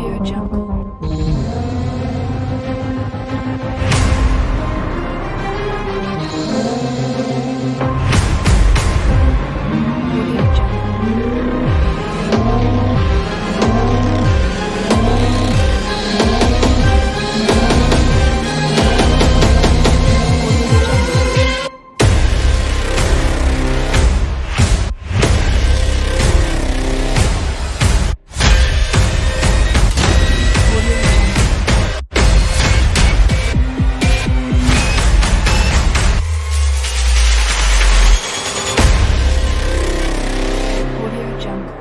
Audio Jungle. Audio Jungle. Audio Jungle.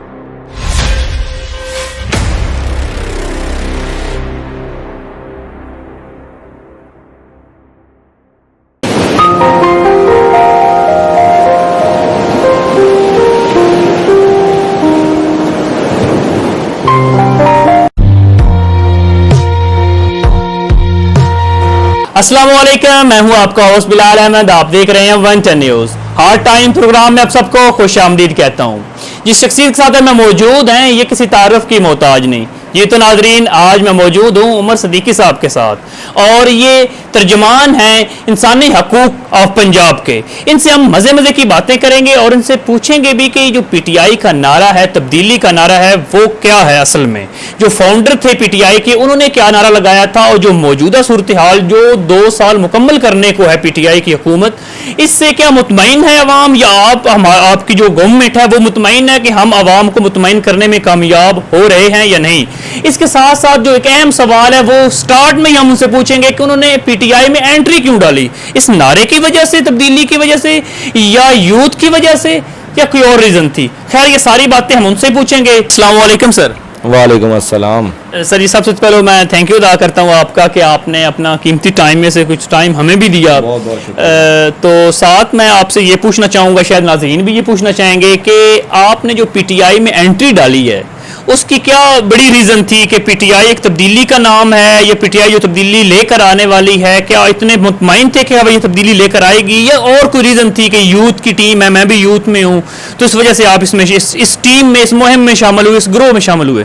अस्सलाम वालेकुम, मैं हूं आपका होस्ट बिलाल अहमद। आप देख रहे हैं 110 न्यूज़। हार्ड टाइम प्रोग्राम में आप सबको खुशामदीद कहता हूं। जिस शख्सियत के साथ मैं मौजूद हैं ये किसी तारुफ की मोहताज नहीं। ये तो नाजरीन, आज मैं मौजूद हूं उमर सदीकी साहब के साथ और ये तर्जमान हैं इंसानी हकूक ऑफ पंजाब के। इनसे हम मज़े मज़े की बातें करेंगे और इनसे पूछेंगे भी कि जो पीटीआई का नारा है, तब्दीली का नारा है, वो क्या है असल में। जो फाउंडर थे पीटीआई के, उन्होंने क्या नारा लगाया था और जो मौजूदा सूरत हाल जो 2 साल मुकम्मल करने को है पीटीआई की हुकूमत, इससे क्या मुतमईन है अवाम या आपकी जो गवर्नमेंट है वो मुतमईन है कि हम अवाम को मुतमईन करने में कामयाब हो रहे हैं या नहीं। इसके साथ साथ जो एक अहम सवाल है वो स्टार्ट में ही हम उनसे पूछेंगे कि उन्होंने पीटीआई में एंट्री क्यों डाली, इस नारे की वजह से, तब्दीली की वजह से या यूथ की वजह से या कोई और रीजन थी। खैर ये सारी बातें हम उनसे पूछेंगे। अस्सलाम वालेकुम सर। वालेकुम अस्सलाम। सर ये सबसे पहले मैं थैंक यू अदा करता हूँ आपका कि आपने अपना कीमती टाइम में से कुछ टाइम हमें भी दिया। बहुत बहुत शुक्रिया। तो साथ मैं आपसे ये पूछना चाहूँगा, शायद नाज़रीन भी ये पूछना चाहेंगे कि आपने जो पीटीआई में एंट्री डाली है उसकी क्या बड़ी रीज़न थी कि पीटीआई एक तब्दीली का नाम है, ये पीटीआई जो तब्दीली लेकर आने वाली है, क्या इतने मुतमईन थे कि अब ये तब्दीली लेकर आएगी या और कोई रीज़न थी कि यूथ की टीम है, मैं भी यूथ में हूँ, तो इस वजह से आप इसमें इस टीम में, इस मुहिम में शामिल हुए, इस ग्रोह में शामिल हुए?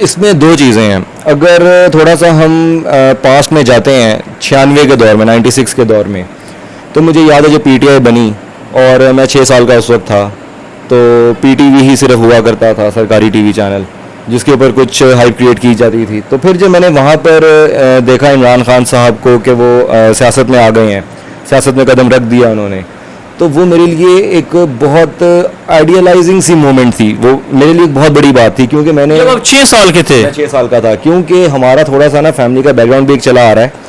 इसमें 2 चीज़ें हैं। अगर थोड़ा सा हम पास्ट में जाते हैं 96 के दौर में, 96 के दौर में, तो मुझे याद है जब पीटीआई बनी और मैं 6 साल का उस वक्त था, तो पीटीवी ही सिर्फ हुआ करता था, सरकारी टीवी चैनल जिसके ऊपर कुछ हाइप क्रिएट की जाती थी। तो फिर जब मैंने वहाँ पर देखा इमरान खान साहब को कि वो सियासत में आ गए हैं, सियासत में कदम रख दिया उन्होंने, तो वो मेरे लिए एक बहुत आइडियलाइजिंग सी मोमेंट थी। वो मेरे लिए एक बहुत बड़ी बात थी क्योंकि मैंने, जब आप 6 साल के थे? मैं 6 साल का था, क्योंकि हमारा थोड़ा सा ना फैमिली का बैकग्राउंड भी एक चला आ रहा है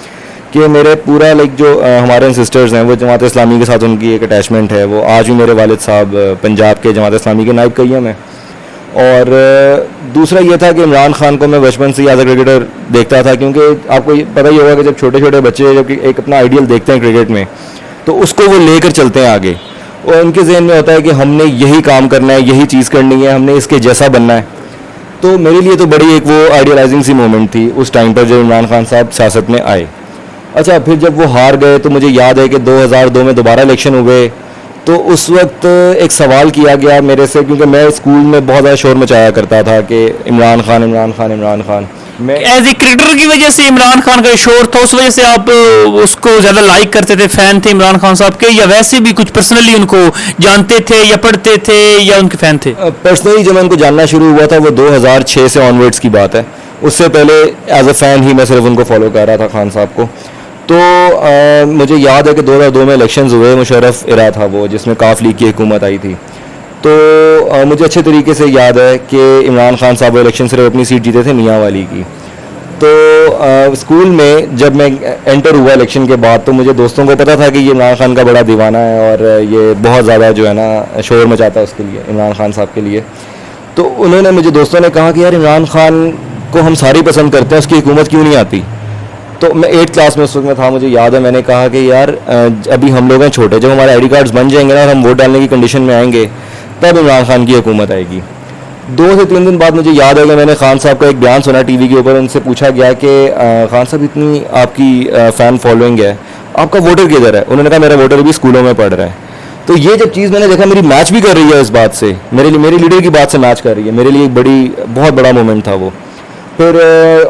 कि मेरे पूरा जो हमारे सिस्टर्स हैं वो जमात इस्लामी के साथ उनकी एक अटैचमेंट है। वो आज भी मेरे वालिद साहब पंजाब के जमात इस्लामी के नायब कय्यम हैं। और दूसरा ये था कि इमरान खान को मैं बचपन से एज ए क्रिकेटर देखता था, क्योंकि आपको पता ही होगा कि जब छोटे छोटे बच्चे जब एक अपना आइडियल देखते हैं क्रिकेट में तो उसको वो लेकर चलते हैं आगे, और उनके जहन में होता है कि हमने यही काम करना है, यही चीज़ करनी है, हमने इसके जैसा बनना है। तो मेरे लिए तो बड़ी एक वो आइडियलाइजिंग सी मोमेंट थी उस टाइम पर जब इमरान खान साहब सियासत में आए। अच्छा, फिर जब वो हार गए तो मुझे याद है कि 2002 में दोबारा इलेक्शन हुए, तो उस वक्त एक सवाल किया गया मेरे से, क्योंकि मैं स्कूल में बहुत ज़्यादा शोर मचाया करता था कि इमरान खान इमरान खान इमरान खान। मैं एज ए क्रिकेटर की वजह से इमरान खान का शोर था, उस वजह से आप उसको ज़्यादा लाइक करते थे, फ़ैन थे इमरान खान साहब के, या वैसे भी कुछ पर्सनली उनको जानते थे या पढ़ते थे या उनके फ़ैन थे? पर्सनली जब मैं उनको जानना शुरू हुआ था वो 2006 से ऑनवर्ड्स की बात है। उससे पहले एज ए फ़ैन ही मैं सिर्फ उनको फॉलो कर रहा था, खान साहब को। तो मुझे याद है कि 2002 में इलेक्शंस हुए, मुशर्रफ इरा था वो जिसमें काफ लीग की हुकूमत आई थी। तो मुझे अच्छे तरीके से याद है कि इमरान खान साहब इलेक्शन सिर्फ अपनी सीट जीते थे मियाँ वाली की। तो स्कूल में जब मैं एंटर हुआ इलेक्शन के बाद तो मुझे दोस्तों को पता था कि ये इमरान खान का बड़ा दीवाना है और ये बहुत ज़्यादा जो है ना शोर मचाता है उसके लिए, इमरान खान साहब के लिए। तो उन्होंने, मुझे दोस्तों ने कहा कि यार इमरान खान को हम सारी पसंद करते हैं, उसकी हुकूमत क्यों नहीं आती। तो मैं 8th क्लास में उस वक्त में था, मुझे याद है मैंने कहा कि यार अभी हम लोग हैं छोटे, जब हमारे आईडी कार्ड्स बन जाएंगे ना और हम वोट डालने की कंडीशन में आएंगे तब इमरान खान की हुकूमत आएगी। 2 से 3 दिन बाद मुझे याद है कि मैंने खान साहब का एक बयान सुना टीवी के ऊपर। उनसे पूछा गया कि खान साहब इतनी आपकी फ़ैन फॉलोइंग है, आपका वोटर किधर है? उन्होंने कहा मेरा वोटर भी स्कूलों में पढ़ रहा है। तो ये जब चीज़ मैंने देखा मेरी मैच भी कर रही है इस बात से, मेरी लीडर की बात से मैच कर रही है, मेरे लिए एक बहुत बड़ा मोमेंट था वो। फिर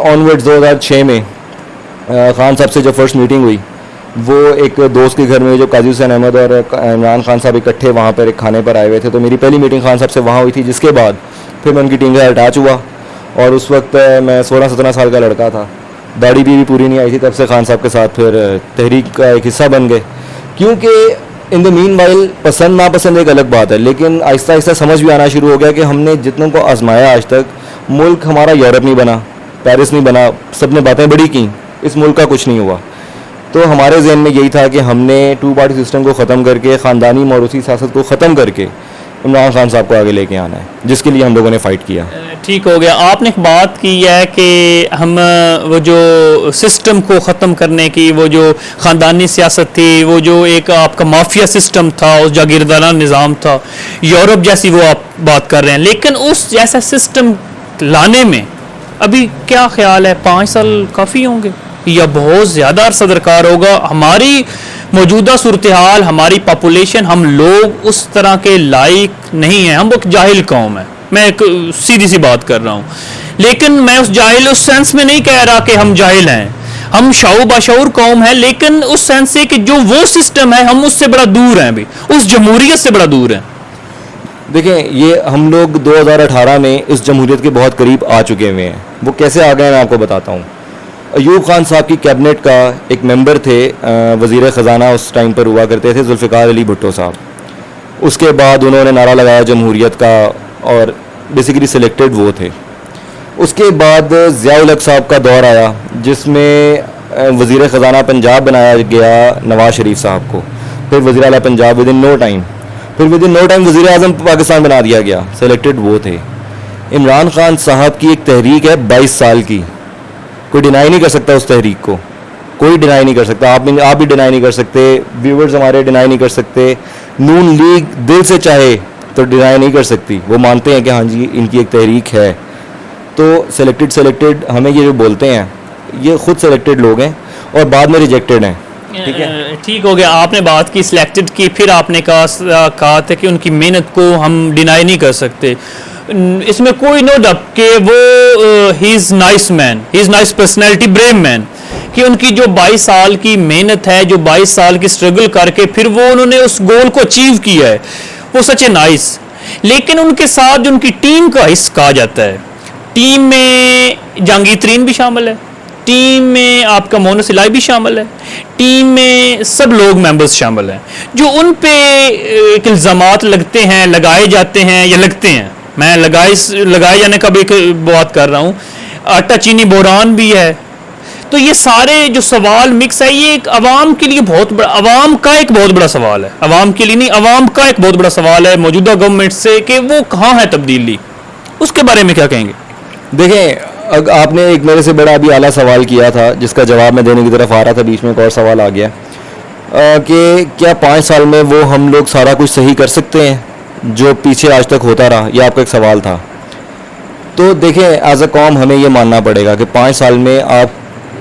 ऑनवर्ड्स 2006 में खान साहब से जब फर्स्ट मीटिंग हुई, वो एक दोस्त के घर में जो काजी हुसैन अहमद और इमरान खान साहब इकट्ठे वहाँ पर एक खाने पर आए हुए थे, तो मेरी पहली मीटिंग खान साहब से वहाँ हुई थी, जिसके बाद फिर मैं उनकी टीम से अटैच हुआ और उस वक्त मैं 16-17 साल का लड़का था, दाढ़ी भी पूरी नहीं आई थी, तब से खान साहब के साथ फिर तहरीक का एक हिस्सा बन गए। क्योंकि इन द मीन वाइल पसंद नापसंद एक अलग बात है, लेकिन आहिस्ता आहिस्ता समझ भी आना शुरू हो गया कि हमने जितनों को आजमाया आज तक, मुल्क हमारा यूरोप नहीं बना, पेरिस नहीं बना, सब ने बातें बड़ी की, इस मुल्क का कुछ नहीं हुआ। तो हमारे जहन में यही था कि हमने टू पार्टी सिस्टम को ख़त्म करके, ख़ानदानी मौरूसी सियासत को ख़त्म करके इमरान खान साहब को आगे लेके आना है, जिसके लिए हम लोगों ने फ़ाइट किया। ठीक हो गया। आपने एक बात की है कि हम वो जो सिस्टम को ख़त्म करने की, वो जो ख़ानदानी सियासत थी, वो जो एक आपका माफिया सिस्टम था, उस जागीरदाराना निज़ाम था, यूरोप जैसी वो आप बात कर रहे हैं, लेकिन उस जैसा सिस्टम लाने में अभी क्या ख्याल है, 5 साल काफ़ी होंगे या बहुत ज़्यादा अरसा दरकार होगा? हमारी मौजूदा सूरत हाल, हमारी पॉपुलेशन, हम लोग उस तरह के लायक नहीं हैं, हम एक जाहिल कौम है, मैं एक सीधी सी बात कर रहा हूँ। लेकिन मैं उस जाहिल उस सेंस में नहीं कह रहा कि हम जाहिल हैं, हम शाऊ बाशऊर कौम है, लेकिन उस सेंस से कि जो वो सिस्टम है हम उससे बड़ा दूर हैं, अभी उस जमहूरियत से बड़ा दूर हैं। देखें, ये हम लोग 2018 में इस जमहूरियत के बहुत करीब आ चुके हुए हैं। वो कैसे आ गए मैं आपको बताता हूँ। अयूब खान साहब की कैबिनेट का एक मेंबर थे, वज़ीर ख़जाना उस टाइम पर हुआ करते थे, जुल्फ़िकार अली भुट्टो साहब। उसके बाद उन्होंने नारा लगाया जमहूरियत का और बेसिकली सिलेक्टेड वो थे। उसके बाद ज़िया-उल हक़ साहब का दौर आया, जिसमें वज़ीर ख़जाना पंजाब बनाया गया नवाज़ शरीफ साहब को, फिर वज़ीर आला Punjab within no time, फिर विद इन नो टाइम वज़ीर आज़म पाकिस्तान बना दिया गया, सिलेक्टेड वो थे। इमरान खान साहब की एक तहरीक है 22 साल की, कोई डिनाई नहीं कर सकता उस तहरीक को, कोई डिनाई नहीं कर सकता, आप भी डिनाई नहीं कर सकते, व्यूवर्स हमारे डिनाई नहीं कर सकते, नून लीग दिल से चाहे तो डिनाई नहीं कर सकती, वो मानते हैं कि हाँ जी इनकी एक तहरीक है। तो सिलेक्टेड हमें ये जो बोलते हैं, ये खुद सिलेक्टेड लोग हैं और बाद में रिजेक्टेड हैं। ठीक है, ठीक हो गया। आपने बात की सिलेक्टेड की, फिर आपने कहा था कि उनकी मेहनत को हम डिनाई नहीं कर सकते। इसमें कोई नो डाउट कि वो he is nice man, he is nice personality, brave man, कि उनकी जो 22 साल की मेहनत है, जो 22 साल की स्ट्रगल करके फिर वो उन्होंने उस गोल को अचीव किया है, वो सच है नाइस। लेकिन उनके साथ जो उनकी टीम का हिस्सा कहा जाता है, टीम में जहांगीर तरीन भी शामिल है, टीम में आपका मोहन सिलाई भी शामिल है, टीम में सब लोग मेंबर्स शामिल हैं, जो उन पे इल्ज़ामात लगते हैं, लगाए जाते हैं या लगते हैं, मैं लगाए जाने का भी बात कर रहा हूँ, आटा चीनी बहरान भी है। तो ये सारे जो सवाल मिक्स है, ये एक अवाम के लिए बहुत बड़ा, अवाम का एक बहुत बड़ा सवाल है, अवाम के लिए नहीं, अवाम का एक बहुत बड़ा सवाल है मौजूदा गवर्नमेंट से कि वो कहाँ है तब्दीली, उसके बारे में क्या कहेंगे? देखें, आपने एक मेरे से बड़ा अभी आला सवाल किया था, जिसका जवाब मैं देने की तरफ आ रहा था, बीच में एक और सवाल आ गया कि क्या 5 साल में वो हम लोग सारा कुछ सही कर सकते हैं जो पीछे आज तक होता रहा, यह आपका एक सवाल था। तो देखें, एज अ कॉम हमें ये मानना पड़ेगा कि 5 साल में आप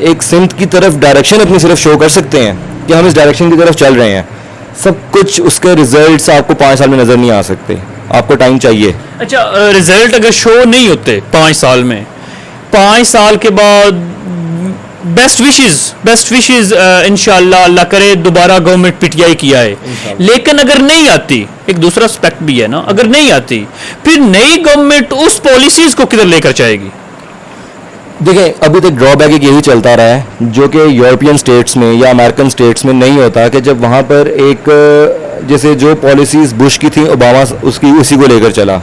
एक सिमत की तरफ डायरेक्शन अपनी सिर्फ शो कर सकते हैं कि हम इस डायरेक्शन की तरफ चल रहे हैं, सब कुछ उसके रिजल्ट्स आपको 5 साल में नज़र नहीं आ सकते, आपको टाइम चाहिए। अच्छा, रिजल्ट अगर शो नहीं होते 5 साल में, 5 साल के बाद बेस्ट विशेस इंशाल्लाह, अल्लाह करे दोबारा गवर्नमेंट पीटीआई की आए। लेकिन अगर नहीं आती, एक दूसरा एस्पेक्ट भी है ना, अगर नहीं आती फिर नई गवर्नमेंट उस पॉलिसीज को किधर लेकर जाएगी? देखिए, अभी तक ड्रॉबैक एक यही चलता रहा है जो कि यूरोपियन स्टेट्स में या अमेरिकन स्टेट्स में नहीं होता, कि जब वहाँ पर एक जैसे जो पॉलिसीज़ बुश की थी ओबामा उसी को लेकर चला,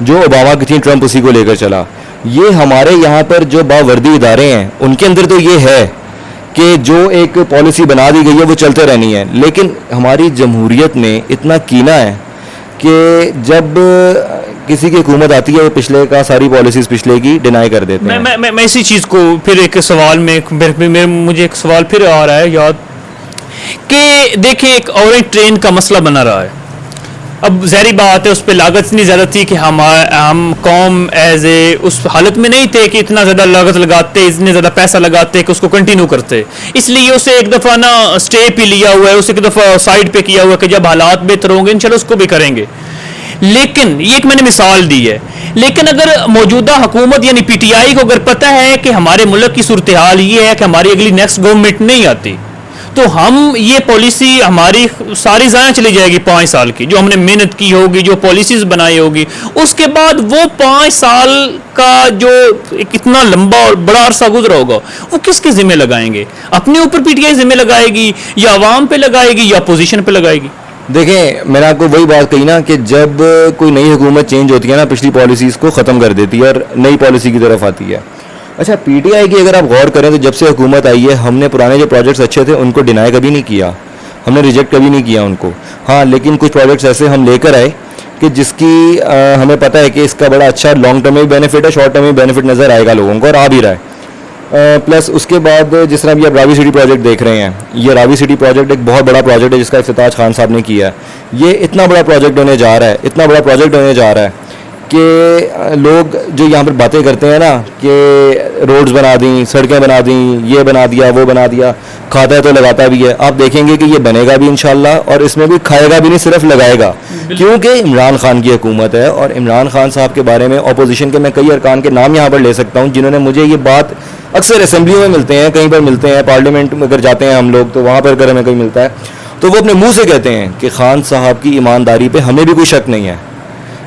जो ओबामा की थी ट्रंप उसी को लेकर चला। ये हमारे यहाँ पर जो बावर्दी इदारे हैं उनके अंदर तो ये है कि जो एक पॉलिसी बना दी गई है वो चलते रहनी है, लेकिन हमारी जमहूरियत में इतना कीना है कि जब किसी की हुकूमत आती है, पिछले का सारी पॉलिसीज पिछले की डिनाई कर देते हैं। मैं इसी चीज़ को फिर एक सवाल में मुझे एक सवाल फिर आ रहा है याद कि देखिए, एक ऑरेंज ट्रेन का मसला बना रहा है। अब ज़ाहिर बात है उस पर लागत इतनी ज़्यादा थी कि हम कौम एज ए उस हालत में नहीं थे कि इतना ज़्यादा लागत लगाते, इतने ज़्यादा पैसा लगाते कि उसको कंटिन्यू करते, इसलिए उसे एक दफ़ा ना स्टे पे लिया हुआ है, उसे एक दफ़ा साइड पे किया हुआ है कि जब हालात बेहतर होंगे इंशाल्लाह उसको भी करेंगे। लेकिन ये एक मैंने मिसाल दी है, लेकिन अगर मौजूदा हुकूमत यानी पीटीआई को अगर पता है कि हमारे मुल्क की सूरत हाल ये है कि हमारी अगली नेक्स्ट गवर्नमेंट नहीं आती, तो हम ये पॉलिसी हमारी सारी ज़ाया चली जाएगी 5 साल की, जो हमने मेहनत की होगी, जो पॉलिसीज़ बनाई होगी, उसके बाद वो 5 साल का जो कितना लंबा और बड़ा अरसा गुजरा होगा वो किसके ज़िम्मे लगाएंगे? अपने ऊपर पीटीआई ज़िम्मे लगाएगी या आवाम पे लगाएगी या अपोजिशन पे लगाएगी? देखें, मैंने आपको वही बात कही ना कि जब कोई नई हुकूमत चेंज होती है ना, पिछली पॉलिसीज़ को ख़त्म कर देती है और नई पॉलिसी की तरफ आती है। अच्छा, पीटीआई की अगर आप गौर करें तो जब से हुकूमत आई है, हमने पुराने जो प्रोजेक्ट्स अच्छे थे उनको डिनाई कभी नहीं किया, हमने रिजेक्ट कभी नहीं किया उनको। हाँ, लेकिन कुछ प्रोजेक्ट्स ऐसे हम लेकर आए कि जिसकी हमें पता है कि इसका बड़ा अच्छा लॉन्ग टर्म में भी बेनिफिट है, शॉर्ट टर्म में भी बेनिफिट नज़र आएगा लोगों को, और आ भी रहा है। प्लस उसके बाद जिस तरह अभी आप रावी सिटी प्रोजेक्ट देख रहे हैं, ये रावी सिटी प्रोजेक्ट एक बहुत बड़ा प्रोजेक्ट है जिसका इफ्तिताह खान साहब ने किया है। ये इतना बड़ा प्रोजेक्ट होने जा रहा है, इतना बड़ा प्रोजेक्ट होने जा रहा है कि लोग जो यहाँ पर बातें करते हैं ना कि रोड्स बना दी, सड़कें बना दी, ये बना दिया, वो बना दिया, खाता है तो लगाता भी है। आप देखेंगे कि ये बनेगा भी इंशाल्लाह, और इसमें भी खाएगा भी नहीं, सिर्फ लगाएगा, क्योंकि इमरान खान की हुकूमत है। और इमरान खान साहब के बारे में अपोजिशन के मैं कई अरकान के नाम यहाँ पर ले सकता हूँ जिन्होंने मुझे ये बात, अक्सर असेंबलियों में मिलते हैं, कहीं पर मिलते हैं, पार्लियामेंट में अगर जाते हैं हम लोग तो वहाँ पर अगर हमें कहीं मिलता है तो वो अपने मुँह से कहते हैं कि खान साहब की ईमानदारी पर हमें भी कोई शक नहीं है।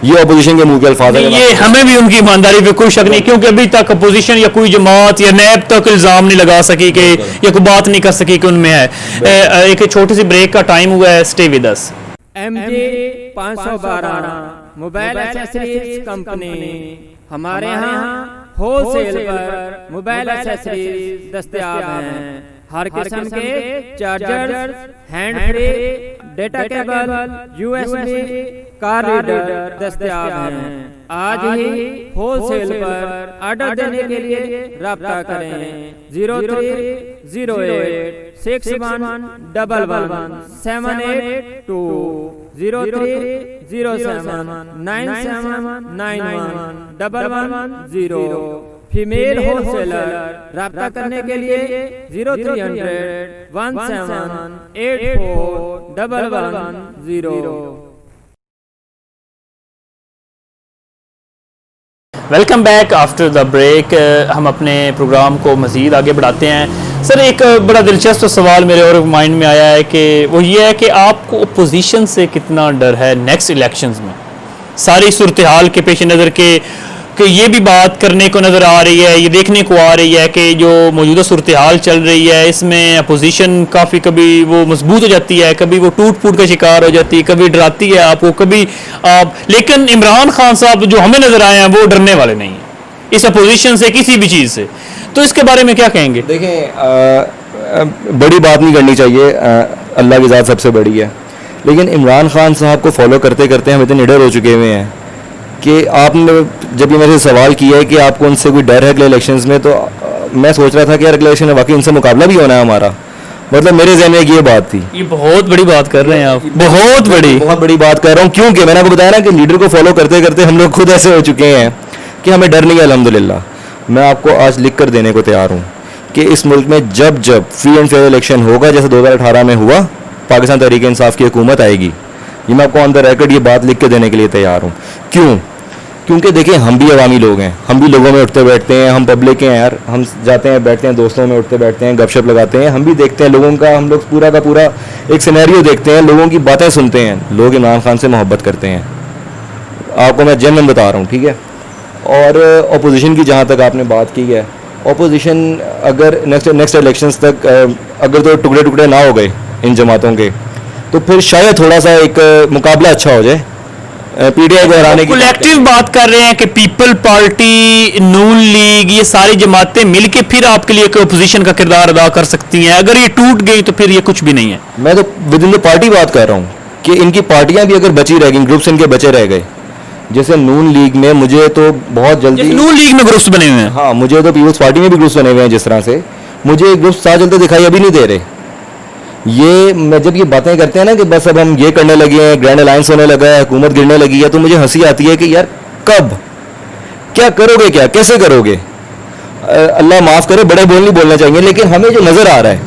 ये अपोजिशन के मुंह के अल्फाज है। ये हमें भी उनकी ईमानदारी पे कोई शक नहीं, क्योंकि अभी तक अपोजिशन या कोई जमात या नैब तक इल्जाम नहीं लगा सकी कि या कोई बात नहीं कर सकी कि उनमें है। एक छोटी सी ब्रेक का टाइम हुआ है, stay with us. MJ 512 mobile accessories company, हमारे यहाँ होलसेल पर मोबाइल एक्सेसरीज दस्तयाब हैं। हर किस्म के charger, hand free, data cable, USB, car reader दस्तयाब हैं। आज ही होलसेल पर ऑर्डर देने के लिए राब्ता करें 0308611178 030797911110। फीमेल होलसेलर राब्ता करने के लिए 030017841110। Welcome back after the break. हम अपने प्रोग्राम को मज़ीद आगे बढ़ाते हैं। सर, एक बड़ा दिलचस्प सवाल मेरे और माइंड में आया है कि वो ये है कि आपको अपोजिशन से कितना डर है नेक्स्ट इलेक्शंस में, सारी सूरत हाल के पेश नज़र के कि ये भी बात करने को नज़र आ रही है, ये देखने को आ रही है कि जो मौजूदा सूरत हाल चल रही है इसमें अपोजिशन काफ़ी कभी वो मजबूत हो जाती है, कभी वो टूट फूट का शिकार हो जाती है, कभी डराती है आपको, कभी आप, लेकिन इमरान खान साहब जो हमें नज़र आए हैं वो डरने वाले नहीं हैं इस अपोजिशन से, किसी भी चीज़ से। तो इसके बारे में क्या कहेंगे? देखें, बड़ी बात नहीं करनी चाहिए, अल्लाह की ज़ात सबसे बड़ी है, लेकिन इमरान खान साहब को फॉलो करते करते हम इतने निडर हो चुके हुए हैं कि आपने जब ये मेरे से सवाल किया है कि आपको उनसे कोई डर है अगले इलेक्शंस में, तो मैं सोच रहा था कि यार अगले इलेक्शन में वाकई उनसे मुकाबला भी होना है हमारा। मतलब मेरे जहन में ये बात थी। ये बहुत बड़ी बात कर रहे हैं आप, बहुत बड़ी बात कर रहा हूँ, क्योंकि मैंने आपको बताया ना कि लीडर को फॉलो करते करते हम लोग खुद ऐसे हो चुके हैं कि हमें डर नहीं है अल्हम्दुलिल्लाह। मैं आपको आज लिख कर देने को तैयार हूँ कि इस मुल्क में जब जब फ्री एंड फेयर इलेक्शन होगा, जैसे 2018 में हुआ, पाकिस्तान तहरीक इंसाफ की हुकूमत आएगी। ये मैं आपको ऑन द रिकॉर्ड ये बात लिख के देने के लिए तैयार हूँ। क्यों? क्योंकि देखिए, हम भी अवामी लोग हैं, हम भी लोगों में उठते बैठते हैं, हम पब्लिक हैं यार, हम जाते हैं बैठते हैं दोस्तों में, उठते बैठते हैं, गपशप लगाते हैं, हम भी देखते हैं लोगों का, हम लोग पूरा का पूरा एक सिनेरियो देखते हैं, लोगों की बातें सुनते हैं। लोग इमरान खान से मोहब्बत करते हैं, आपको मैं जेन्युइन बता रहा हूँ, ठीक है। और अपोजिशन की जहाँ तक आपने बात की है, अपोजिशन अगर नेक्स्ट इलेक्शंस तक अगर तो टुकड़े टुकड़े ना हो गए इन जमातों के, तो फिर शायद थोड़ा सा एक मुकाबला अच्छा हो जाए पीटीआई को हराने की। कलेक्टिव बात कर रहे हैं कि पीपल पार्टी, नून लीग, ये सारी जमातें मिलके फिर आपके लिए कोई अपोजिशन का किरदार अदा कर सकती हैं। अगर ये टूट गई तो फिर ये कुछ भी नहीं है। मैं तो विद इन द पार्टी बात कर रहा हूँ कि इनकी पार्टियां भी अगर बची रह गई, ग्रुप्स इनके बचे रह गए, जैसे नून लीग में मुझे तो बहुत जल्दी, नून लीग में ग्रुप्स बने हुए हैं, हाँ मुझे तो पीपल्स पार्टी में भी ग्रुप्स बने हुए हैं, जिस तरह से मुझे ग्रुप्स साथ चलते दिखाई अभी नहीं दे रहे। ये मैं जब ये बातें करते हैं ना कि बस अब हम ये करने लगे हैं, ग्रैंड अलायंस होने लगा है, हुकूमत गिरने लगी है, तो मुझे हंसी आती है कि यार कब, क्या करोगे, क्या कैसे करोगे? अल्लाह माफ़ करे, बड़े बोल नहीं बोलना चाहिए, लेकिन हमें जो नज़र आ रहा है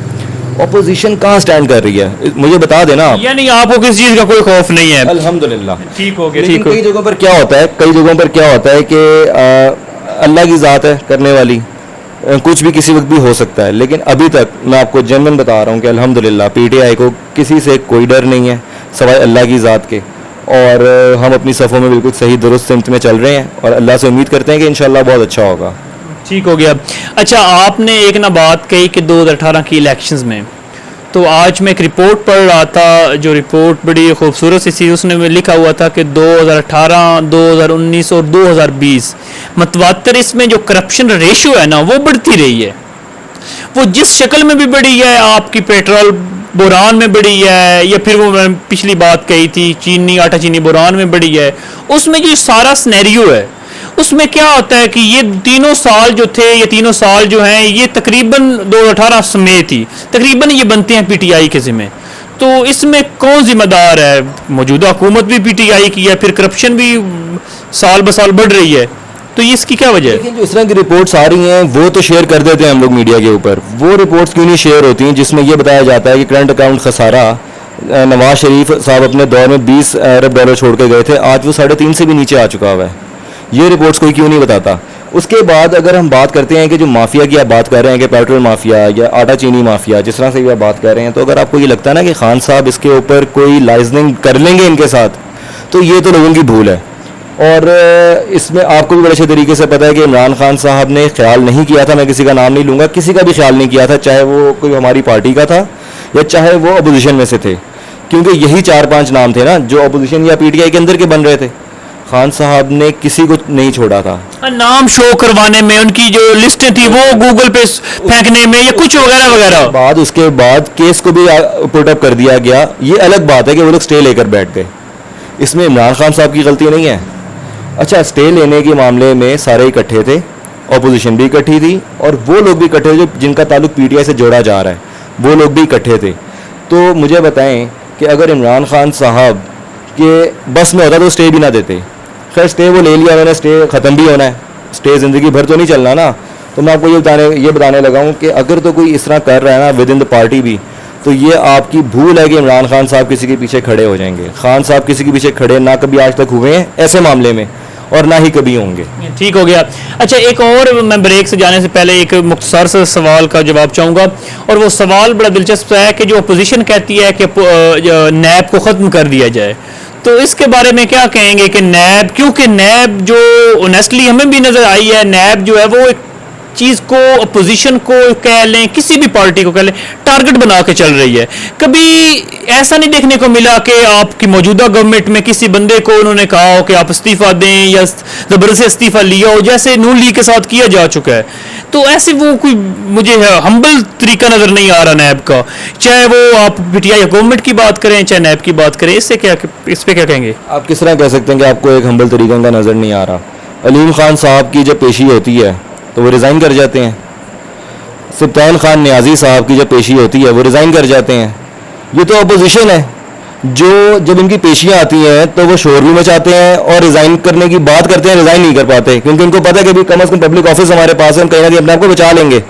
अपोजिशन कहाँ स्टैंड कर रही है, मुझे बता देना आप। यानी आपको किसी चीज का कोई खौफ नहीं है? अल्हम्दुलिल्लाह। ठीक हो गया, लेकिन ठीक हो कई जगहों पर क्या होता है, कई जगहों पर क्या होता है कि अल्लाह की ज़ात है करने वाली, कुछ भी किसी वक्त भी हो सकता है। लेकिन अभी तक मैं आपको जेन्युइन बता रहा हूँ कि अल्हम्दुलिल्लाह पीटीआई को किसी से कोई डर नहीं है सवाए अल्लाह की ज़ात के, और हम अपनी सफ़ों में बिल्कुल सही दुरुस्त सिमत में चल रहे हैं और अल्लाह से उम्मीद करते हैं कि इंशाल्लाह बहुत अच्छा होगा। ठीक हो गया। अच्छा, आपने एक ना बात कही कि 2018 की इलेक्शंस में, तो आज मैं एक रिपोर्ट पढ़ रहा था, जो रिपोर्ट बड़ी खूबसूरत सी थी। उसने में लिखा हुआ था कि 2018, 2019 और 2020 मतवातर इसमें जो करप्शन रेशियो है ना वो बढ़ती रही है। वो जिस शक्ल में भी बढ़ी है, आपकी पेट्रोल बुरान में बढ़ी है, या फिर वो मैं पिछली बात कही थी चीनी आटा चीनी बुरान में बढ़ी है, उसमें जो सारा सिनेरियो है उसमें क्या होता है कि ये तीनों साल जो थे, ये तीनों साल जो हैं, ये तकरीबन 2018 समेत ही तकरीबन ये बनते हैं पीटीआई के ज़िम्मे। तो इसमें कौन जिम्मेदार है? मौजूदा हुकूमत भी पीटीआई की है, फिर करप्शन भी साल ब साल बढ़ रही है, तो ये इसकी क्या वजह है? लेकिन जो इस तरह की रिपोर्ट्स आ रही हैं वो तो शेयर कर देते हैं हम लोग मीडिया के ऊपर, वो रिपोर्ट्स क्यों नहीं शेयर होती हैं जिसमें ये बताया जाता है कि करंट अकाउंट खसारा नवाज शरीफ साहब अपने दौर में 20 अरब डॉलर छोड़ के गए थे, आज वो 3.5 से भी नीचे आ चुका हुआ है। ये रिपोर्ट्स कोई क्यों नहीं बताता? उसके बाद अगर हम बात करते हैं कि जो माफिया की आप बात कर रहे हैं कि पेट्रोल माफिया या आटा चीनी माफिया, जिस तरह से भी आप बात कर रहे हैं, तो अगर आपको ये लगता है ना कि खान साहब इसके ऊपर कोई लाइजनिंग कर लेंगे इनके साथ, तो ये तो लोगों की भूल है। और इसमें आपको भी बड़े अच्छे तरीके से पता है कि इमरान खान साहब ने ख्याल नहीं किया था, मैं किसी का नाम नहीं लूँगा, किसी का भी ख्याल नहीं किया था, चाहे वो कोई हमारी पार्टी का था या चाहे वो अपोजिशन में से थे, क्योंकि यही 4-5 नाम थे ना जो अपोजिशन या पीटीआई के अंदर के बन रहे थे। खान साहब ने किसी को नहीं छोड़ा था, नाम शो करवाने में, उनकी जो लिस्टें थी वो गूगल पे फेंकने में या कुछ वगैरह वगैरह। बाद उसके बाद केस को भी पुट अप कर दिया गया। ये अलग बात है कि वो लोग स्टे लेकर बैठ गए, इसमें इमरान खान साहब की गलती नहीं है। अच्छा, स्टे लेने के मामले में सारे इकट्ठे थे, अपोजिशन भी इकट्ठी थी और वो लोग भी इकट्ठे थे जिनका ताल्लुक पीटीआई से जोड़ा जा रहा है, वो लोग भी इकट्ठे थे। तो मुझे बताएं कि अगर इमरान खान साहब के बस में होता तो स्टे भी ना देते। खैर, स्टे वो ले लिया उन्होंने, स्टे ख़त्म भी होना है, स्टे ज़िंदगी भर तो नहीं चलना ना। तो मैं आपको ये बताने लगा हूँ कि अगर तो कोई इस तरह कर रहा है ना विद इन द पार्टी भी, तो ये आपकी भूल है कि इमरान खान साहब किसी के पीछे खड़े हो जाएंगे। खान साहब किसी के पीछे खड़े ना कभी आज तक हुए हैं ऐसे मामले में, और ना ही कभी होंगे। ठीक हो गया। अच्छा, एक और मैं ब्रेक से जाने से पहले एक मुख्तसर से सवाल का जवाब चाहूँगा, और वो सवाल बड़ा दिलचस्प है कि जो अपोजिशन कहती है कि नैब को ख़त्म कर दिया जाए, तो इसके बारे में क्या कहेंगे कि नैब, क्योंकि नैब जो ऑनेस्टली हमें भी नज़र आई है, नैब जो है वो एक चीज़ को अपोजिशन को कह लें, किसी भी पार्टी को कह लें, टारगेट बना के चल रही है। कभी ऐसा नहीं देखने को मिला कि आपकी मौजूदा गवर्नमेंट में किसी बंदे को उन्होंने कहा हो कि आप इस्तीफ़ा दें या ज़बरदस्ती इस्तीफ़ा लिया हो, जैसे नून लीग के साथ किया जा चुका है। तो ऐसे वो कोई मुझे हम्बल तरीका नज़र नहीं आ रहा नैब का, चाहे वो आप पीटीआई गवर्नमेंट की बात करें चाहे नैब की बात करें। इससे क्या, इस पर क्या कहेंगे आप? किस तरह कह सकते हैं कि आपको एक हम्बल तरीका का नज़र नहीं आ रहा? अलीम खान साहब की जब पेशी होती है तो वो रिज़ाइन कर जाते हैं, सुल्तान खान नियाजी साहब की जब पेशी होती है वो रिज़ाइन कर जाते हैं। ये तो अपोजिशन है जो जब इनकी पेशियाँ आती हैं तो वो शोर भी मचाते हैं और रिज़ाइन करने की बात करते हैं, रिज़ाइन नहीं कर पाते, क्योंकि उनको पता है कि अभी कम अज़ कम पब्लिक ऑफिस हमारे पास है, हम कहीं ना कहीं अपने आप को बचा लेंगे।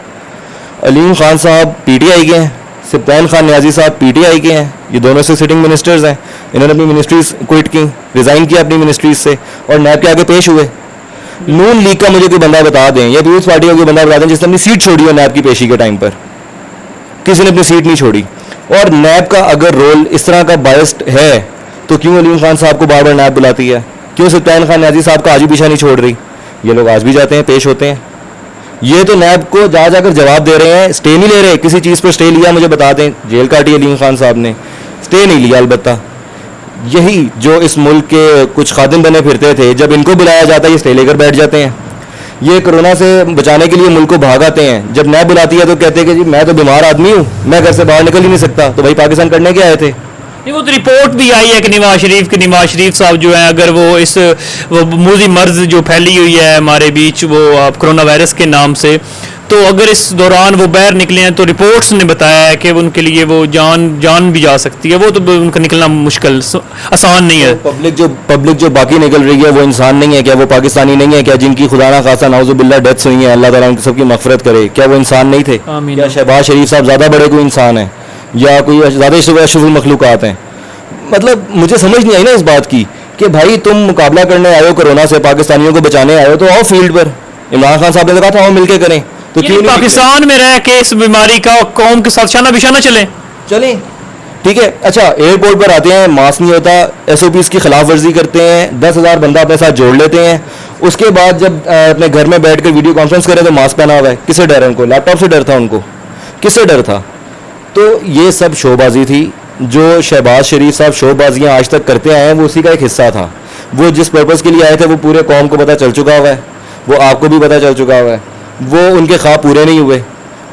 अलीम खान साहब पीटीआई के हैं, सुल्तान खान नियाजी साहब पीटीआई के हैं, ये दोनों से सिटिंग मिनिस्टर्स हैं। इन्होंने अपनी मिनिस्ट्रीज क्विट की, रिज़ाइन किया अपनी मिनिस्ट्रीज से और नैब के आगे पेश हुए। नून लीग का मुझे कोई बंदा बता दें या पीपल्स पार्टी का कोई बंदा बता दें जिसने अपनी सीट छोड़ी हो नैब की पेशी के टाइम पर? किसी ने अपनी सीट नहीं छोड़ी। और नैब का अगर रोल इस तरह का बायस्ड है तो क्यों अलीम खान साहब को बार बार नैब बुलाती है? क्यों सुल्तान खान नियाजी साहब का आज भी पीछा नहीं छोड़ रही? ये लोग आज भी जाते हैं, पेश होते हैं। ये तो नैब को जा जाकर जवाब दे रहे हैं, स्टे नहीं ले रहे। किसी चीज़ पर स्टे लिया मुझे बता दें, जेल काटी अलीम खान साहब ने, स्टे नहीं लिया। अलबत्ता यही जो इस मुल्क के कुछ खादिम बने फिरते थे, जब इनको बुलाया जाता है ये स्टे लेकर बैठ जाते हैं। ये कोरोना से बचाने के लिए मुल्क को भागाते हैं, जब नैब बुलाती है तो कहते हैं कि जी मैं तो बीमार आदमी हूँ, मैं घर से बाहर निकल ही नहीं सकता। तो भाई पाकिस्तान करने के आए थे? नहीं, वो तो रिपोर्ट भी आई है कि नवाज शरीफ साहब जो हैं, अगर वो मूजी मर्ज जो फैली हुई है हमारे बीच, वो कोरोना वायरस के नाम से, तो अगर इस दौरान वो बाहर निकले हैं तो रिपोर्ट्स ने बताया है कि उनके लिए वो जान भी जा सकती है, वो तो उनका निकलना मुश्किल आसान नहीं है। पब्लिक जो बाकी निकल रही है वो इंसान नहीं है क्या? वो पाकिस्तानी नहीं है क्या? जिनकी खुदा ना खासा नाउजुबिल्लाह डेथ्स हुई हैं, अल्लाह ताला उनकी सबकी मगफिरत करे, क्या वो इंसान नहीं थे? आमीन। क्या शहबाज शरीफ साहब ज़्यादा बड़े कोई इंसान है या कोई ज़्यादा अशरफुल मखलूक़ात हैं? मतलब मुझे समझ नहीं आई ना इस बात की कि भाई तुम मुकाबला करने आए हो कोरोना से, पाकिस्तानियों को बचाने आए हो, तो आओ फील्ड पर। इमरान खान साहब ने कहा था आओ मिलके करें, तो क्यों नहीं पाकिस्तान में रह के इस बीमारी का कौम के साथ शाना बिशाना चलें? ठीक है। अच्छा, एयरपोर्ट पर आते हैं, मास्क नहीं होता, SOPs की खिलाफ वर्जी करते हैं, 10,000 बंदा अपने साथ जोड़ लेते हैं, उसके बाद जब अपने घर में बैठ कर वीडियो कॉन्फ्रेंस करें तो मास्क पहना हुआ है। किससे डर है उनको? लैपटॉप से डर था उनको? किससे डर था? तो ये सब शोबाजी थी। जो शहबाज शरीफ साहब शोबाजियाँ आज तक करते आए हैं वो उसी का एक हिस्सा था। वो जिस पर्पज़ के लिए आए थे वो पूरे कौम को पता चल चुका हुआ है, वो आपको भी पता चल चुका हुआ है। वो उनके ख्वाब पूरे नहीं हुए,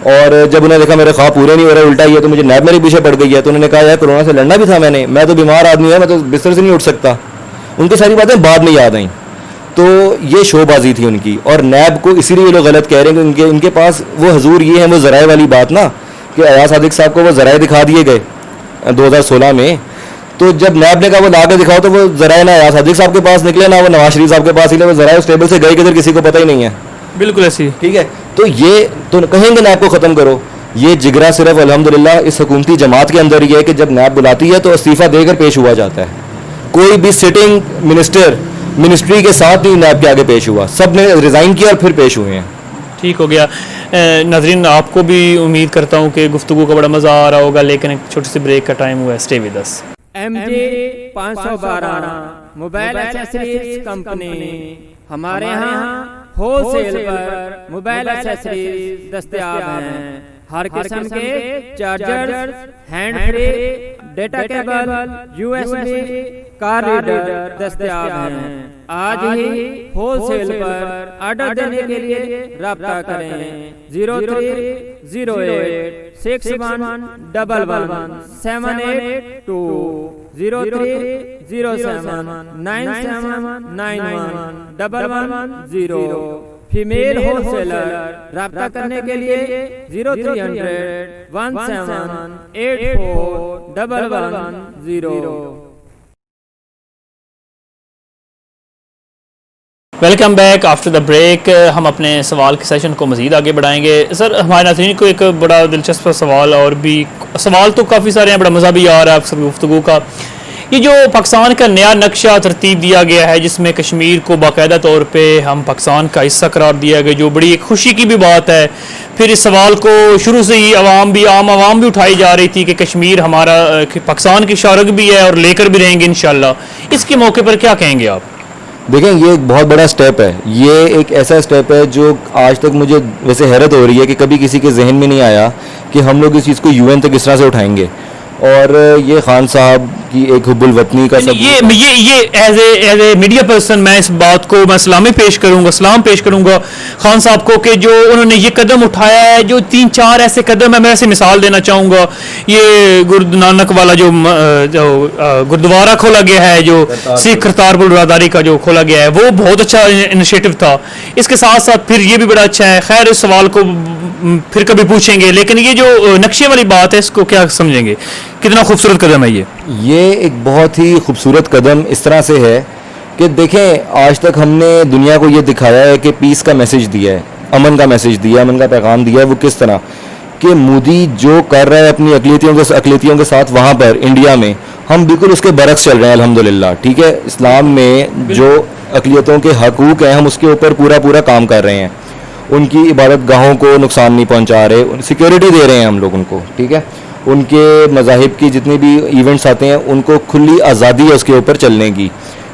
और जब उन्होंने देखा मेरे ख्वाब पूरे नहीं हो रहे, उल्टा ये तो मुझे नैब मेरे पीछे पड़ गई है, तो उन्होंने कहा यार कोरोना से लड़ना भी था मैं तो बीमार आदमी है, मैं तो बिस्तर से नहीं उठ सकता। उनकी सारी बातें बाद में याद आई। तो ये शोबाजी थी उनकी, और नैब को इसीलिए लोग गलत कह रहे हैं कि उनके पास वो हजूर ये है, वो ज़राए वाली बात ना, कि अयाज सादिक साहब को वो ज़राए दिखा दिए गए 2016 में। तो जब नैब ने कहा वो ला के दिखाओ, तो वो ज़राए ना अयाज सादिक साहब के पास निकले ना वो नवाज शरीफ साहब के पास निकले, वो ज़राए उस टेबल से गए किधर किसी को पता ही नहीं है। बिल्कुल ऐसी। ठीक है, तो ये तो कहेंगे नैब को ख़त्म करो, ये जिगरा सिर्फ अल्हम्दुलिल्लाह इस हुकूमती जमात के अंदर ही है कि जब नैब बुलाती है तो इस्तीफ़ा देकर पेश हुआ जाता है। कोई भी सिटिंग मिनिस्ट्री के साथ नहीं नैब के आगे पेश हुआ, सब ने रिज़ाइन किया और फिर पेश हुए हैं। ठीक हो गया। नाज़रीन, आपको भी उम्मीद करता हूँ कि गुफ्तगू का बड़ा मज़ा आ रहा होगा, लेकिन एक छोटी सी ब्रेक का टाइम हुआ है। Stay with us. MJ 512 mobile accessories company, हमारे यहाँ होलसेल पर मोबाइल एक्सेसरीज दस्तयाब हैं। हर किस्म के charger, hand free, data cable, USB, car reader दस्तयाब हैं। आज ही होलसेल पर ऑर्डर देने के लिए राब्ता करें 0308611178 030797911110। फीमेल होलसेलर राब्ता करने के लिए 030017841110। Welcome back after the break. हम अपने सवाल के सेशन को मज़ीद आगे बढ़ाएंगे। सर, हमारे नाज़रीन को एक बड़ा दिलचस्प सवाल, और भी सवाल तो काफ़ी सारे हैं, बड़ा मज़ा भी आ रहा है आपसे गुफ्तगू का। ये जो पाकिस्तान का नया नक्शा तरतीब दिया गया है, जिसमें कश्मीर को बाकायदा तौर पे हम पाकिस्तान का हिस्सा करार दिया गया, जो बड़ी एक खुशी की भी बात है। फिर इस सवाल को शुरू से ही आम आवाम भी उठाई जा रही थी कि कश्मीर हमारा पाकिस्तान की शारग भी है और लेकर भी रहेंगे इंशाल्लाह। इसके मौके पर क्या कहेंगे आप? देखें, ये एक बहुत बड़ा स्टेप है। ये एक ऐसा स्टेप है जो आज तक मुझे वैसे हैरत हो रही है कि कभी किसी के जहन में नहीं आया कि हम लोग इस चीज़ को UN तक इस तरह से उठाएंगे। और ये खान साहब की एक हुब्बुल वतनी का सब ये एज ए मीडिया पर्सन मैं इस बात को मैं सलाम पेश करूंगा खान साहब को कि जो उन्होंने ये कदम उठाया है, जो 3-4 ऐसे कदम है। मैं ऐसे मिसाल देना चाहूँगा, ये गुरु नानक वाला जो गुरुद्वारा खोला गया है, जो सिख करतारपुर बिरादरी का जो खोला गया है, वो बहुत अच्छा इनिशिएटिव था। इसके साथ साथ फिर ये भी बड़ा अच्छा है। खैर, इस सवाल को फिर कभी पूछेंगे, लेकिन ये जो नक्शे वाली बात है इसको क्या समझेंगे? कितना खूबसूरत कदम है ये एक बहुत ही खूबसूरत कदम इस तरह से है कि देखें, आज तक हमने दुनिया को ये दिखाया है कि पीस का मैसेज दिया है, अमन का मैसेज दिया, अमन का पैगाम दिया है। वो किस तरह कि मोदी जो कर रहा है अपनी अक़लियतियों के साथ वहाँ पर इंडिया में, हम बिल्कुल उसके बरक्स चल रहे हैं अल्हम्दुलिल्लाह। ठीक है, इस्लाम में जो अक़लियतों के हकूक़ हैं हम उसके ऊपर पूरा काम कर रहे हैं। उनकी इबादत गाहों को नुकसान नहीं पहुंचा रहे, सिक्योरिटी दे रहे हैं हम लोग उनको। ठीक है, उनके मज़ाहिब की जितनी भी इवेंट्स आते हैं उनको खुली आज़ादी है उसके ऊपर चलने की,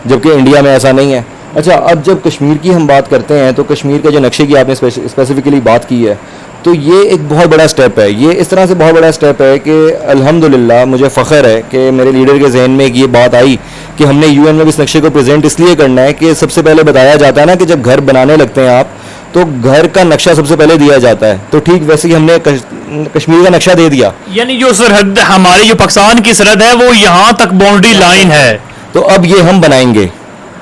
जबकि इंडिया में ऐसा नहीं है। अच्छा, अब जब कश्मीर की हम बात करते हैं तो कश्मीर के जो नक्शे की आपने स्पेसिफिकली बात की है, तो ये एक बहुत बड़ा स्टेप है। ये इस तरह से बहुत बड़ा स्टेप है कि अल्हम्दुलिल्लाह मुझे फ़ख्र है कि मेरे लीडर के जहन में ये बात आई कि हमने UN में इस नक्शे को प्रेजेंट इसलिए करना है कि सबसे पहले बताया जाता है ना कि जब घर बनाने लगते हैं आप तो घर का नक्शा सबसे पहले दिया जाता है, तो ठीक वैसे ही हमने कश्मीर का नक्शा दे दिया। यानी जो सरहद हमारी जो पाकिस्तान की सरहद है वो यहाँ तक बाउंड्री लाइन है, तो अब ये हम बनाएंगे,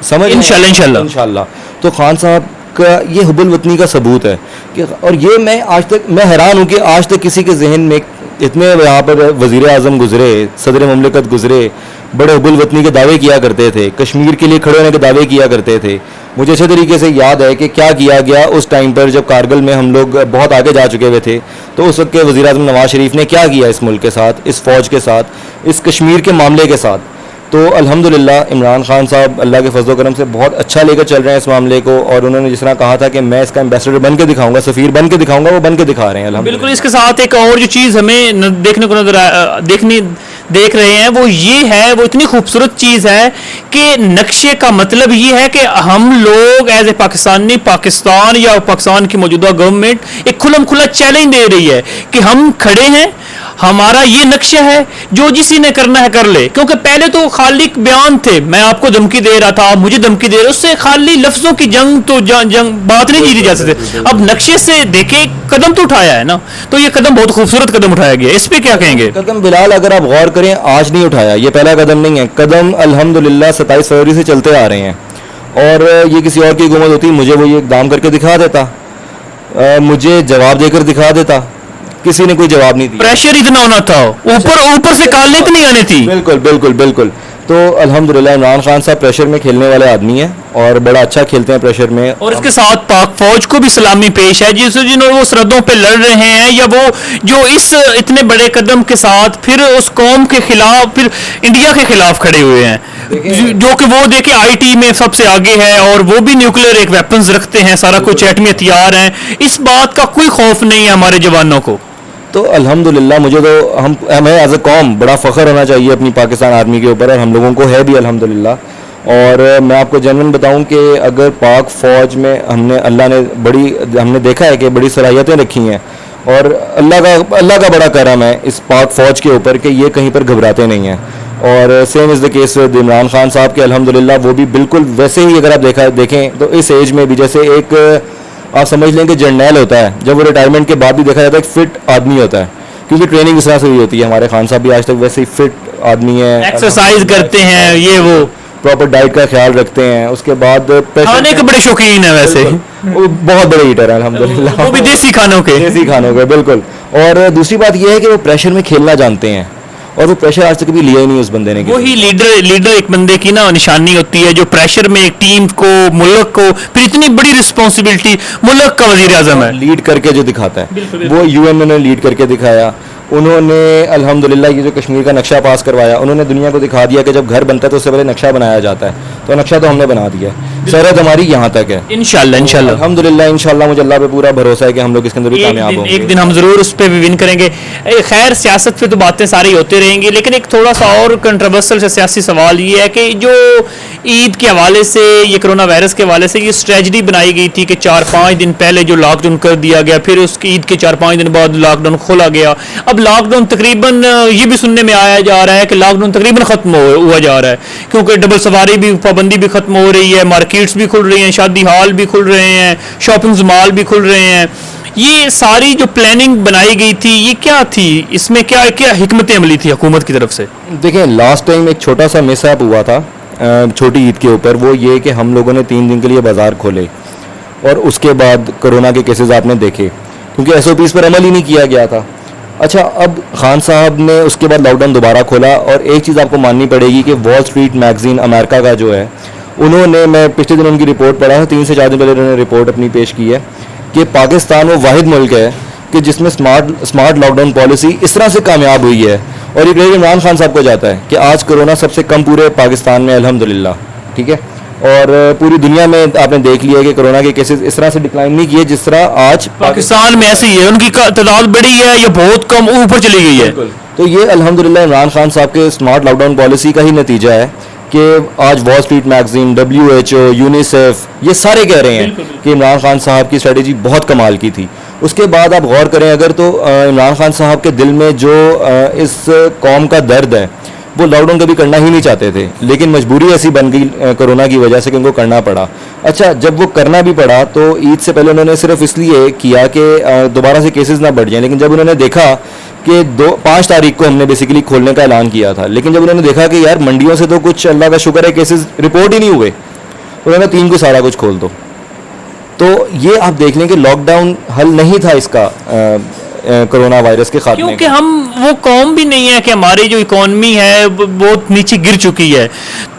समझ इंशाल्लाह। तो खान साहब का ये हुब्बुल वतनी का सबूत है कि, और ये मैं हैरान हूँ कि आज तक किसी के जहन में, इतने यहाँ पर वज़ीर आज़म गुजरे, सदर ममलिकत गुजरे, बड़े हुब्बुल वतनी के दावे किया करते थे, कश्मीर के लिए खड़े होने के दावे किया करते थे। मुझे अच्छे तरीके से याद है कि क्या किया गया उस टाइम पर जब कारगिल में हम लोग बहुत आगे जा चुके हुए थे, तो उस वक्त के वज़ीर आज़म नवाज शरीफ ने क्या किया इस मुल्क के साथ, इस फ़ौज के साथ, इस कश्मीर के मामले के साथ। तो अल्हम्दुलिल्लाह इमरान खान साहब अल्लाह के फजल करम से बहुत अच्छा लेकर चल रहे हैं इस मामले को, और उन्होंने जिस तरह कहा था कि मैं इसका एम्बेसडर बन के दिखाऊंगा, सफ़ीर बन के दिखाऊंगा, वो बन के दिखा रहे हैं अल्हम्दुलिल्लाह। बिल्कुल। इसके साथ एक और जो चीज़ हमें देखने को देख रहे हैं वो ये है, वो इतनी खूबसूरत चीज़ है कि नक्शे का मतलब ये है कि हम लोग एज ए पाकिस्तानी, पाकिस्तान या पाकिस्तान की मौजूदा गवर्नमेंट एक खुलम खुला चैलेंज दे रही है कि हम खड़े हैं, हमारा ये नक्शा है, जो जिसी ने करना है कर ले। क्योंकि पहले तो खाली बयान थे, मैं आपको धमकी दे रहा था, आप मुझे धमकी दे रहे, उससे खाली लफ्जों की जंग तो जंग बात नहीं जीती जा सकती। अब नक्शे से देखे कदम तो उठाया है ना, तो ये कदम बहुत खूबसूरत कदम उठाया गया, इस पे क्या कहेंगे? कदम बिलाल अगर आप गौर करें आज नहीं उठाया, ये पहला कदम नहीं है, कदम अल्हम्दुलिल्लाह 27 फरवरी से चलते आ रहे हैं। और ये किसी और की हुकूमत होती मुझे वो ये इक़दाम करके दिखा देता, मुझे जवाब देकर दिखा देता, किसी ने कोई जवाब नहीं दिया। प्रेशर इतना होना था, ऊपर से काले इतनी आनी थी। बिल्कुल बिल्कुल बिल्कुल। तो अल्हम्दुलिल्लाह इमरान खान साहब प्रेशर में खेलने वाले आदमी हैं और बड़ा अच्छा खेलते हैं प्रेशर में। और इसके साथ पाक फौज को भी सलामी पेश है, जिन्होंने वो सरहदों पे लड़ रहे हैं, या वो जो इस इतने बड़े कदम के साथ फिर उस कौम के खिलाफ, फिर इंडिया के खिलाफ खड़े हुए हैं, जो कि वो देखिए आईटी में सबसे आगे है, और वो भी न्यूक्लियर एक वेपन्स रखते हैं, सारा कुछ एटमी हथियार हैं। इस बात का कोई खौफ नहीं है हमारे जवानों को। तो अल्हम्दुलिल्लाह मुझे तो हमें एज अ कौम बड़ा फ़ख्र होना चाहिए अपनी पाकिस्तान आर्मी के ऊपर, और हम लोगों को है भी अल्हम्दुलिल्लाह। और मैं आपको जनरल बताऊं कि अगर पाक फ़ौज में हमने देखा है कि बड़ी सलाहियतें रखी हैं, और अल्लाह का बड़ा करम है इस पाक फ़ौज के ऊपर कि ये कहीं पर घबराते नहीं हैं। और same is the case with Imran Khan साहब के, अल्हम्दुलिल्लाह वो भी बिल्कुल वैसे ही, अगर आप देखें तो इस एज में भी, जैसे एक आप समझ लें कि जर्नल होता है, जब वो रिटायरमेंट के बाद भी देखा जाता है एक फिट आदमी होता है, क्योंकि ट्रेनिंग इस तरह से हुई होती है। हमारे खान साहब भी आज तक वैसे ही फिट आदमी है, एक्सरसाइज करते हैं, ये वो प्रॉपर डाइट का ख्याल रखते हैं। उसके बाद खाने के बड़े शौकीन है, वैसे वो बहुत बड़े ईटर हैं अल्हम्दुलिल्लाह, वो भी देसी खानों के बिल्कुल। और दूसरी बात ये है कि वो प्रेशर में खेलना जानते हैं, और वो प्रेशर आज तक कभी लिया ही नहीं उस बंदे ने। वही लीडर एक बंदे की ना निशानी होती है, जो प्रेशर में एक टीम को, मुल्क को, फिर इतनी बड़ी रिस्पॉन्सिबिलिटी, मुल्क का वजीर आजम है, लीड करके जो दिखाता है। वो यूएन ने लीड करके दिखाया, उन्होंने अल्हम्दुलिल्लाह ये जो कश्मीर का नक्शा पास करवाया, उन्होंने दुनिया को दिखा दिया कि जब घर बनता है तो उससे पहले नक्शा बनाया जाता है, तो नक्शा तो हमने बना दिया है। सरहद हमारी यहाँ तक है इंशाल्लाह अल्हम्दुलिल्लाह। मुझे अल्लाह पे पूरा भरोसा है कि हम लोग इसके अंदर भी कामयाब होंगे, एक दिन हम जरूर उस पर भी विन करेंगे। खैर सियासत पे तो बातें सारी होती रहेंगी, लेकिन एक थोड़ा सा और कंट्रोवर्सल से सियासी सवाल ये है कि जो ईद के हवाले से, ये कोरोना वायरस के हवाले से ये स्ट्रेटजी बनाई गई थी कि 4-5 दिन पहले जो लॉकडाउन कर दिया गया, फिर उसकी ईद के 4-5 दिन बाद लॉकडाउन खोला गया। अब लॉकडाउन तकरीबन, ये भी सुनने में आया जा रहा है कि लॉकडाउन तकरीबन खत्म हुआ जा रहा है, क्योंकि डबल सवारी भी, पाबंदी भी खत्म हो रही है, मार्केट्स भी खुल रही हैं, शादी हॉल भी खुल रहे हैं, शॉपिंग मॉल भी खुल रहे हैं। ये सारी जो प्लानिंग बनाई गई थी, ये क्या थी, इसमें क्या क्या हिकमत अमली थी हुकूमत की तरफ से? देखें, लास्ट टाइम एक छोटा सा मिसहैप हुआ था छोटी ईद के ऊपर, वो ये कि हम लोगों ने 3 दिन के लिए बाजार खोले, और उसके बाद कोरोना के केसेस आपने देखे, क्योंकि SOPs पर अमल ही नहीं किया गया था। अच्छा, अब खान साहब ने उसके बाद लॉकडाउन दोबारा खोला, और एक चीज़ आपको माननी पड़ेगी कि वॉल स्ट्रीट मैगजीन अमेरिका का जो है, उन्होंने, मैं पिछले दिन उनकी रिपोर्ट पढ़ा है, 3 से 4 दिन पहले उन्होंने रिपोर्ट अपनी पेश की है कि पाकिस्तान वो वाहिद मुल्क है कि जिसमें स्मार्ट लॉकडाउन पॉलिसी इस तरह से कामयाब हुई है, और ये क्रेडिट इमरान खान साहब को जाता है कि आज कोरोना सबसे कम पूरे पाकिस्तान में अल्हम्दुलिल्लाह, ठीक है। और पूरी दुनिया में आपने देख लिया कि कोरोना के केसेस इस तरह से डिक्लाइन नहीं किए जिस तरह आज पाकिस्तान में ऐसे ही है, उनकी तादाद बढ़ी है या बहुत कम ऊपर चली गई है। तो ये अल्हम्दुलिल्लाह इमरान खान साहब के स्मार्ट लॉकडाउन पॉलिसी का ही नतीजा है कि आज wall street magazine, WHO, UNICEF, ये सारे कह रहे हैं कि इमरान खान साहब की स्ट्रेटेजी बहुत कमाल की थी। उसके बाद आप गौर करें अगर, तो इमरान खान साहब के दिल में जो इस कौम का दर्द है, वो लॉकडाउन कभी करना ही नहीं चाहते थे, लेकिन मजबूरी ऐसी बन गई कोरोना की वजह से कि उनको करना पड़ा। अच्छा, जब वो करना भी पड़ा तो ईद से पहले उन्होंने सिर्फ इसलिए किया कि दोबारा से केसेस ना बढ़ जाएं, लेकिन जब उन्होंने देखा कि 5 तारीख को हमने बेसिकली खोलने का ऐलान किया था, लेकिन जब उन्होंने देखा कि यार मंडियों से तो कुछ अल्लाह का शुक्र है केसेस रिपोर्ट ही नहीं हुए, उन्होंने 3 को सारा कुछ खोल दो। तो ये आप देख लें कि लॉकडाउन हल नहीं था इसका कोरोना वायरस के खात्मे क्योंकि का। हम वो कौम भी नहीं है कि हमारी जो इकॉनमी है वो बहुत नीचे गिर चुकी है,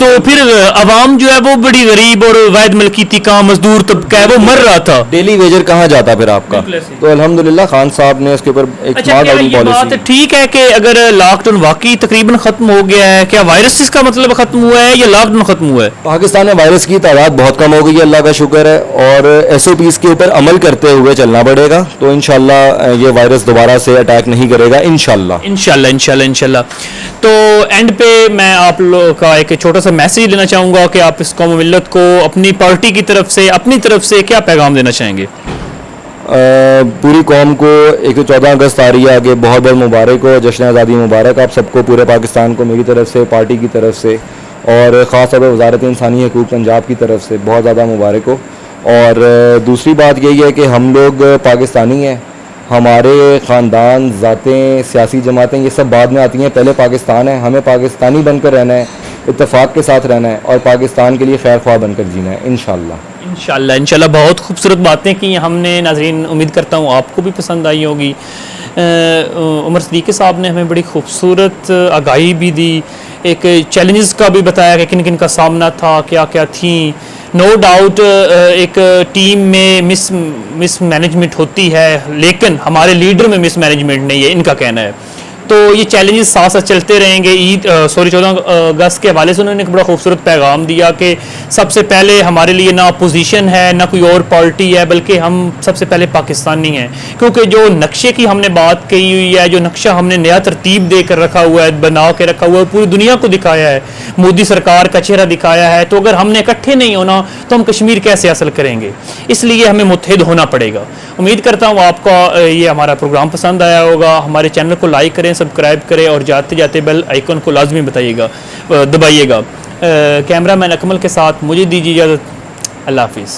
तो फिर अवाम जो है वो बड़ी गरीब और वैद मलकीती का मजदूर तबका है वो मर रहा था। डेली वेजर कहाँ जाता फिर आपका? बिल्कुल ऐसे ही। तो अल्हम्दुलिल्लाह खान साहब ने उसके ऊपर एक अच्छा, स्मार्ट क्या आउटिंग ये बात पॉलिसी। ठीक है कि अगर लॉकडाउन वाकई तकरीबन खत्म हो गया है, क्या वायरस इसका मतलब खत्म हुआ है या लॉकडाउन खत्म हुआ है? पाकिस्तान में वायरस की तादाद बहुत कम हो गई है, अल्लाह का शुक्र है, और SOPs के ऊपर अमल करते हुए चलना पड़ेगा। तो इंशाल्लाह ये वायरस दोबारा से अटैक नहीं करेगा इंशाल्लाह। इंशाल्लाह इंशाल्लाह इंशाल्लाह। तो एंड पे मैं आप लोगों का एक छोटा सा मैसेज लेना चाहूँगा कि आप इस कौम मिल्लत को अपनी पार्टी की तरफ से, अपनी तरफ से क्या पैगाम देना चाहेंगे? पूरी कौम को एक तो 14 अगस्त आ रही है आगे, बहुत बहुत मुबारक हो, जश्न आज़ादी मुबारक आप सबको, पूरे पाकिस्तान को मेरी तरफ से, पार्टी की तरफ से, और ख़ास तौर पर वज़ारत इंसानी हकूक़ पंजाब की तरफ से बहुत ज़्यादा मुबारक हो। और दूसरी बात यही है कि हम लोग पाकिस्तानी हैं, हमारे ख़ानदान, ज़ातें, सियासी जमातें ये सब बाद में आती हैं, पहले पाकिस्तान है, हमें पाकिस्तानी बनकर रहना है, इत्तेफाक के साथ रहना है और पाकिस्तान के लिए खैर ख्वाह बनकर जीना है इंशाल्लाह। इंशाल्लाह इंशाल्लाह। बहुत खूबसूरत बातें की हमने, नाज़रीन उम्मीद करता हूँ आपको भी पसंद आई होगी। उमर सदीक़ी साहब ने हमें बड़ी खूबसूरत आगाही भी दी, एक चैलेंजेस का भी बताया कि किन किन का सामना था, क्या क्या थी। नो डाउट एक टीम में मिस मैनेजमेंट होती है, लेकिन हमारे लीडर में मिस मैनेजमेंट नहीं है, इनका कहना है। तो ये चैलेंजेस साथ साथ चलते रहेंगे। 14 अगस्त के हवाले से उन्होंने एक बड़ा खूबसूरत पैगाम दिया कि सबसे पहले हमारे लिए ना अपोजिशन है ना कोई और पार्टी है, बल्कि हम सबसे पहले पाकिस्तानी हैं। क्योंकि जो नक्शे की हमने बात कही हुई है, जो नक्शा हमने नया तरतीब देकर रखा हुआ है, बना के रखा हुआ है, पूरी दुनिया को दिखाया है, मोदी सरकार का चेहरा दिखाया है, तो अगर हमने इकट्ठे नहीं होना तो हम कश्मीर कैसे हासिल करेंगे? इसलिए हमें मुत्तहिद होना पड़ेगा। उम्मीद करता हूँ आपका ये हमारा प्रोग्राम पसंद आया होगा। हमारे चैनल को लाइक करें, सब्सक्राइब करें और जाते जाते बेल आइकन को लाजमी दबाइएगा। कैमरामैन अकमल के साथ मुझे दीजिए इजाज़त। अल्लाह हाफिज़।